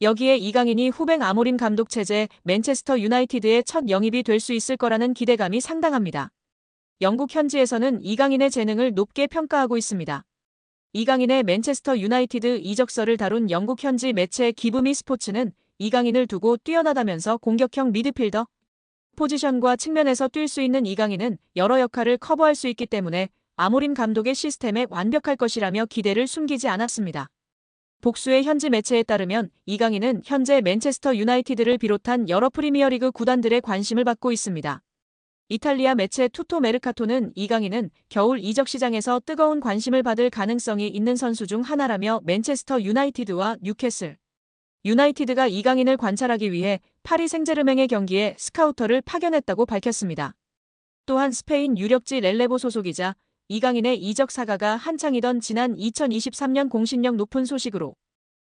여기에 이강인이 후배 아모림 감독 체제 맨체스터 유나이티드의 첫 영입이 될 수 있을 거라는 기대감이 상당합니다. 영국 현지에서는 이강인의 재능을 높게 평가하고 있습니다. 이강인의 맨체스터 유나이티드 이적설을 다룬 영국 현지 매체 기브미 스포츠는 이강인을 두고 뛰어나다면서 공격형 미드필더 포지션과 측면에서 뛸 수 있는 이강인은 여러 역할을 커버할 수 있기 때문에 아모림 감독의 시스템에 완벽할 것이라며 기대를 숨기지 않았습니다. 복수의 현지 매체에 따르면 이강인은 현재 맨체스터 유나이티드를 비롯한 여러 프리미어리그 구단들의 관심을 받고 있습니다. 이탈리아 매체 투토 메르카토는 이강인은 겨울 이적 시장에서 뜨거운 관심을 받을 가능성이 있는 선수 중 하나라며 맨체스터 유나이티드와 뉴캐슬 유나이티드가 이강인을 관찰하기 위해 파리 생제르맹의 경기에 스카우터를 파견했다고 밝혔습니다. 또한 스페인 유력지 렐레보 소속이자 이강인의 이적 사가가 한창이던 지난 2023년 공신력 높은 소식으로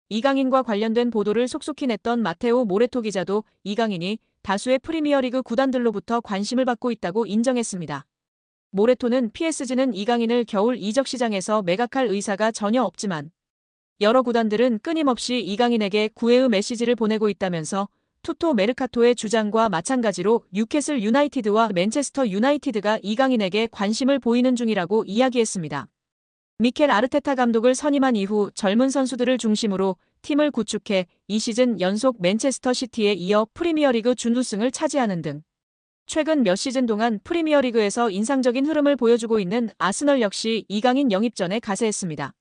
이강인과 관련된 보도를 속속히 냈던 마테오 모레토 기자도 이강인이 다수의 프리미어리그 구단들로부터 관심을 받고 있다고 인정했습니다. 모레토는 PSG는 이강인을 겨울 이적 시장에서 매각할 의사가 전혀 없지만 여러 구단들은 끊임없이 이강인에게 구애의 메시지를 보내고 있다면서 투토 메르카토의 주장과 마찬가지로 뉴캐슬 유나이티드와 맨체스터 유나이티드가 이강인에게 관심을 보이는 중이라고 이야기했습니다. 미켈 아르테타 감독을 선임한 이후 젊은 선수들을 중심으로 팀을 구축해 이 시즌 연속 맨체스터 시티에 이어 프리미어리그 준우승을 차지하는 등 최근 몇 시즌 동안 프리미어리그에서 인상적인 흐름을 보여주고 있는 아스널 역시 이강인 영입 전에 가세했습니다.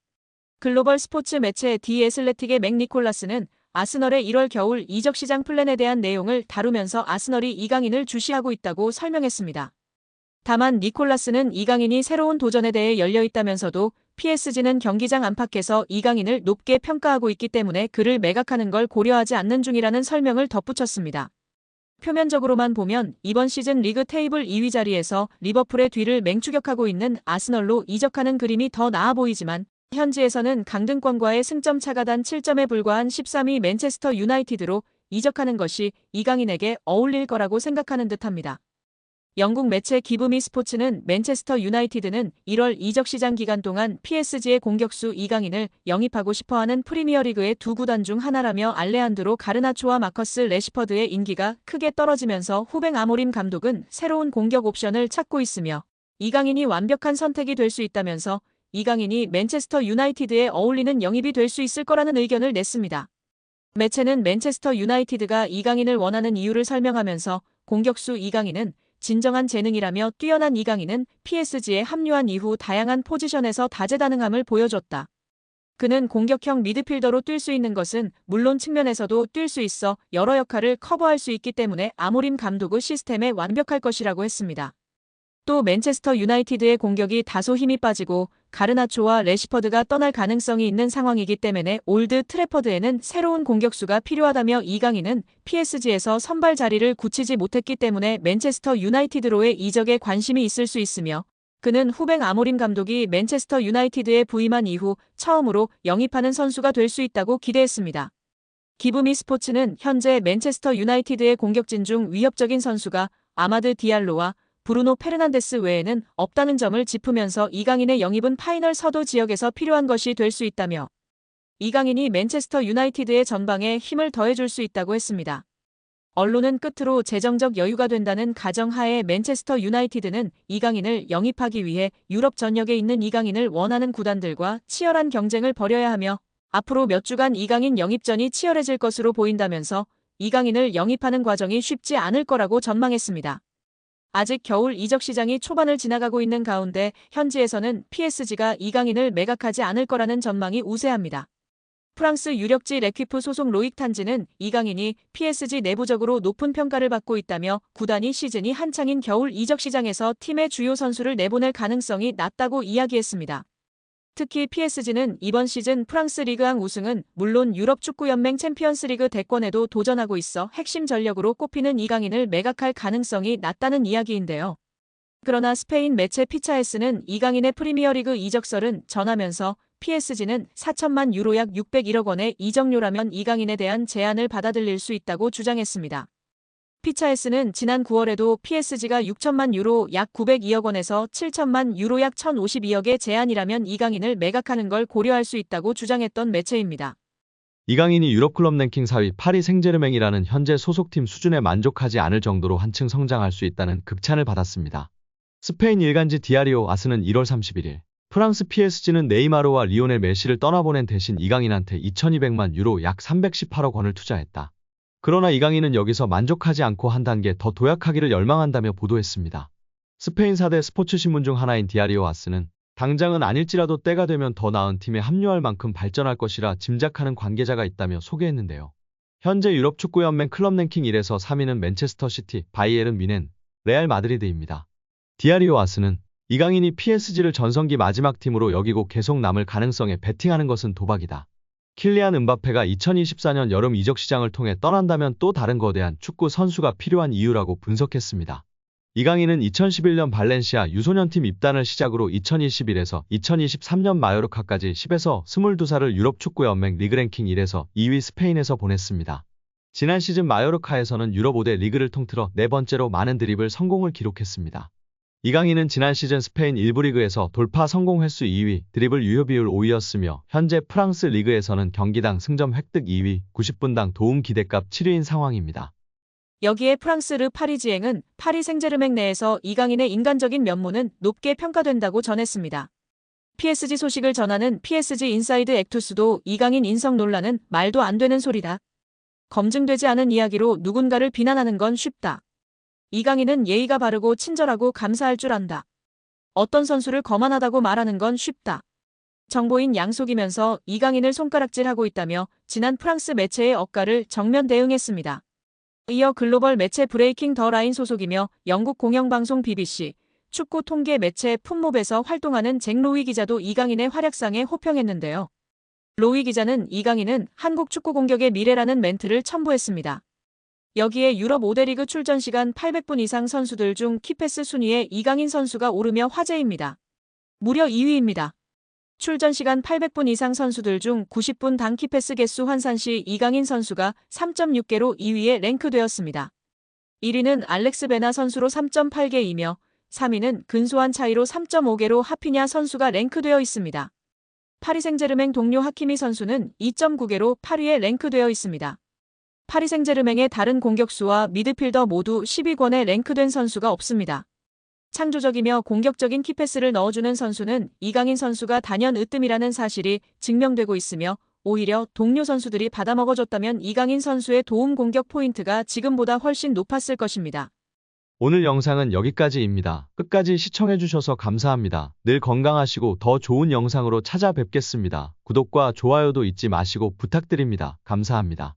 글로벌 스포츠 매체 디 애슬레틱의 맥 니콜라스는 아스널의 1월 겨울 이적 시장 플랜에 대한 내용을 다루면서 아스널이 이강인을 주시하고 있다고 설명했습니다. 다만 니콜라스는 이강인이 새로운 도전에 대해 열려있다면서도 PSG는 경기장 안팎에서 이강인을 높게 평가하고 있기 때문에 그를 매각하는 걸 고려하지 않는 중이라는 설명을 덧붙였습니다. 표면적으로만 보면 이번 시즌 리그 테이블 2위 자리에서 리버풀의 뒤를 맹추격하고 있는 아스널로 이적하는 그림이 더 나아 보이지만 현지에서는 강등권과의 승점 차가 단 7점에 불과한 13위 맨체스터 유나이티드로 이적하는 것이 이강인에게 어울릴 거라고 생각하는 듯합니다. 영국 매체 기브미 스포츠는 맨체스터 유나이티드는 1월 이적 시장 기간 동안 PSG의 공격수 이강인을 영입하고 싶어하는 프리미어리그의 두 구단 중 하나라며 알레한드로 가르나초와 마커스 레시퍼드의 인기가 크게 떨어지면서 후배 아모림 감독은 새로운 공격 옵션을 찾고 있으며 이강인이 완벽한 선택이 될 수 있다면서 이강인이 맨체스터 유나이티드에 어울리는 영입이 될 수 있을 거라는 의견을 냈습니다. 매체는 맨체스터 유나이티드가 이강인을 원하는 이유를 설명하면서 공격수 이강인은 진정한 재능이라며 뛰어난 이강인은 PSG에 합류한 이후 다양한 포지션에서 다재다능함을 보여줬다. 그는 공격형 미드필더로 뛸 수 있는 것은 물론 측면에서도 뛸 수 있어 여러 역할을 커버할 수 있기 때문에 아모림 감독의 시스템에 완벽할 것이라고 했습니다. 또 맨체스터 유나이티드의 공격이 다소 힘이 빠지고 가르나초와 레시퍼드가 떠날 가능성이 있는 상황이기 때문에 올드 트래퍼드에는 새로운 공격수가 필요하다며 이강인은 PSG에서 선발 자리를 굳히지 못했기 때문에 맨체스터 유나이티드로의 이적에 관심이 있을 수 있으며 그는 후배 아모림 감독이 맨체스터 유나이티드에 부임한 이후 처음으로 영입하는 선수가 될 수 있다고 기대했습니다. 기브미 스포츠는 현재 맨체스터 유나이티드의 공격진 중 위협적인 선수가 아마드 디알로와 브루노 페르난데스 외에는 없다는 점을 짚으면서 이강인의 영입은 파이널 서도 지역에서 필요한 것이 될 수 있다며 이강인이 맨체스터 유나이티드의 전방에 힘을 더해줄 수 있다고 했습니다. 언론은 끝으로 재정적 여유가 된다는 가정하에 맨체스터 유나이티드는 이강인을 영입하기 위해 유럽 전역에 있는 이강인을 원하는 구단들과 치열한 경쟁을 벌여야 하며 앞으로 몇 주간 이강인 영입전이 치열해질 것으로 보인다면서 이강인을 영입하는 과정이 쉽지 않을 거라고 전망했습니다. 아직 겨울 이적 시장이 초반을 지나가고 있는 가운데 현지에서는 PSG가 이강인을 매각하지 않을 거라는 전망이 우세합니다. 프랑스 유력지 레퀴프 소속 로익 탄지는 이강인이 PSG 내부적으로 높은 평가를 받고 있다며 구단이 시즌이 한창인 겨울 이적 시장에서 팀의 주요 선수를 내보낼 가능성이 낮다고 이야기했습니다. 특히 PSG는 이번 시즌 프랑스 리그앙 우승은 물론 유럽 축구연맹 챔피언스리그 대권에도 도전하고 있어 핵심 전력으로 꼽히는 이강인을 매각할 가능성이 낮다는 이야기인데요. 그러나 스페인 매체 피차에스는 이강인의 프리미어리그 이적설은 전하면서 PSG는 4천만 유로 약 601억 원의 이적료라면 이강인에 대한 제안을 받아들일 수 있다고 주장했습니다. 피차에스는 지난 9월에도 PSG가 6천만 유로 약 902억 원에서 7천만 유로 약 1,052억의 제안이라면 이강인을 매각하는 걸 고려할 수 있다고 주장했던 매체입니다. 이강인이 유럽클럽 랭킹 4위 파리 생제르맹이라는 현재 소속팀 수준에 만족하지 않을 정도로 한층 성장할 수 있다는 극찬을 받았습니다. 스페인 일간지 디아리오 아스는 1월 31일 프랑스 PSG는 네이마르와 리오넬 메시를 떠나보낸 대신 이강인한테 2200만 유로 약 318억 원을 투자했다. 그러나 이강인은 여기서 만족하지 않고 한 단계 더 도약하기를 열망한다며 보도했습니다. 스페인 4대 스포츠 신문 중 하나인 디아리오 아스는 당장은 아닐지라도 때가 되면 더 나은 팀에 합류할 만큼 발전할 것이라 짐작하는 관계자가 있다며 소개했는데요. 현재 유럽 축구연맹 클럽 랭킹 1에서 3위는 맨체스터 시티, 바이에른 뮌헨, 레알 마드리드입니다. 디아리오 아스는 이강인이 PSG를 전성기 마지막 팀으로 여기고 계속 남을 가능성에 베팅하는 것은 도박이다. 킬리안 음바페가 2024년 여름 이적 시장을 통해 떠난다면 또 다른 거대한 축구 선수가 필요한 이유라고 분석했습니다. 이강인은 2011년 발렌시아 유소년팀 입단을 시작으로 2021에서 2023년 마요르카까지 10에서 22살을 유럽 축구연맹 리그 랭킹 1에서 2위 스페인에서 보냈습니다. 지난 시즌 마요르카에서는 유럽 5대 리그를 통틀어 네 번째로 많은 드리블 성공을 기록했습니다. 이강인은 지난 시즌 스페인 1부 리그에서 돌파 성공 횟수 2위, 드리블 유효 비율 5위였으며 현재 프랑스 리그에서는 경기당 승점 획득 2위, 90분당 도움 기대값 7위인 상황입니다. 여기에 프랑스 르 파리지앵은 파리 생제르맹 내에서 이강인의 인간적인 면모는 높게 평가된다고 전했습니다. PSG 소식을 전하는 PSG 인사이드 액투스도 이강인 인성 논란은 말도 안 되는 소리다. 검증되지 않은 이야기로 누군가를 비난하는 건 쉽다. 이강인은 예의가 바르고 친절하고 감사할 줄 안다. 어떤 선수를 거만하다고 말하는 건 쉽다. 정보인 양속이면서 이강인을 손가락질하고 있다며 지난 프랑스 매체의 억가를 정면 대응했습니다. 이어 글로벌 매체 브레이킹 더 라인 소속이며 영국 공영방송 BBC, 축구 통계 매체 풋몹에서 활동하는 잭 로위 기자도 이강인의 활약상에 호평했는데요. 로위 기자는 이강인은 한국 축구 공격의 미래라는 멘트를 첨부했습니다. 여기에 유럽 5대 리그 출전 시간 800분 이상 선수들 중 키패스 순위에 이강인 선수가 오르며 화제입니다. 무려 2위입니다. 출전 시간 800분 이상 선수들 중 90분 당 키패스 개수 환산 시 이강인 선수가 3.6개로 2위에 랭크되었습니다. 1위는 알렉스 베나 선수로 3.8개이며 3위는 근소한 차이로 3.5개로 하피냐 선수가 랭크되어 있습니다. 파리 생제르맹 동료 하키미 선수는 2.9개로 8위에 랭크되어 있습니다. 파리 생제르맹의 다른 공격수와 미드필더 모두 10위권에 랭크된 선수가 없습니다. 창조적이며 공격적인 키패스를 넣어주는 선수는 이강인 선수가 단연 으뜸이라는 사실이 증명되고 있으며 오히려 동료 선수들이 받아먹어줬다면 이강인 선수의 도움 공격 포인트가 지금보다 훨씬 높았을 것입니다. 오늘 영상은 여기까지입니다. 끝까지 시청해주셔서 감사합니다. 늘 건강하시고 더 좋은 영상으로 찾아뵙겠습니다. 구독과 좋아요도 잊지 마시고 부탁드립니다. 감사합니다.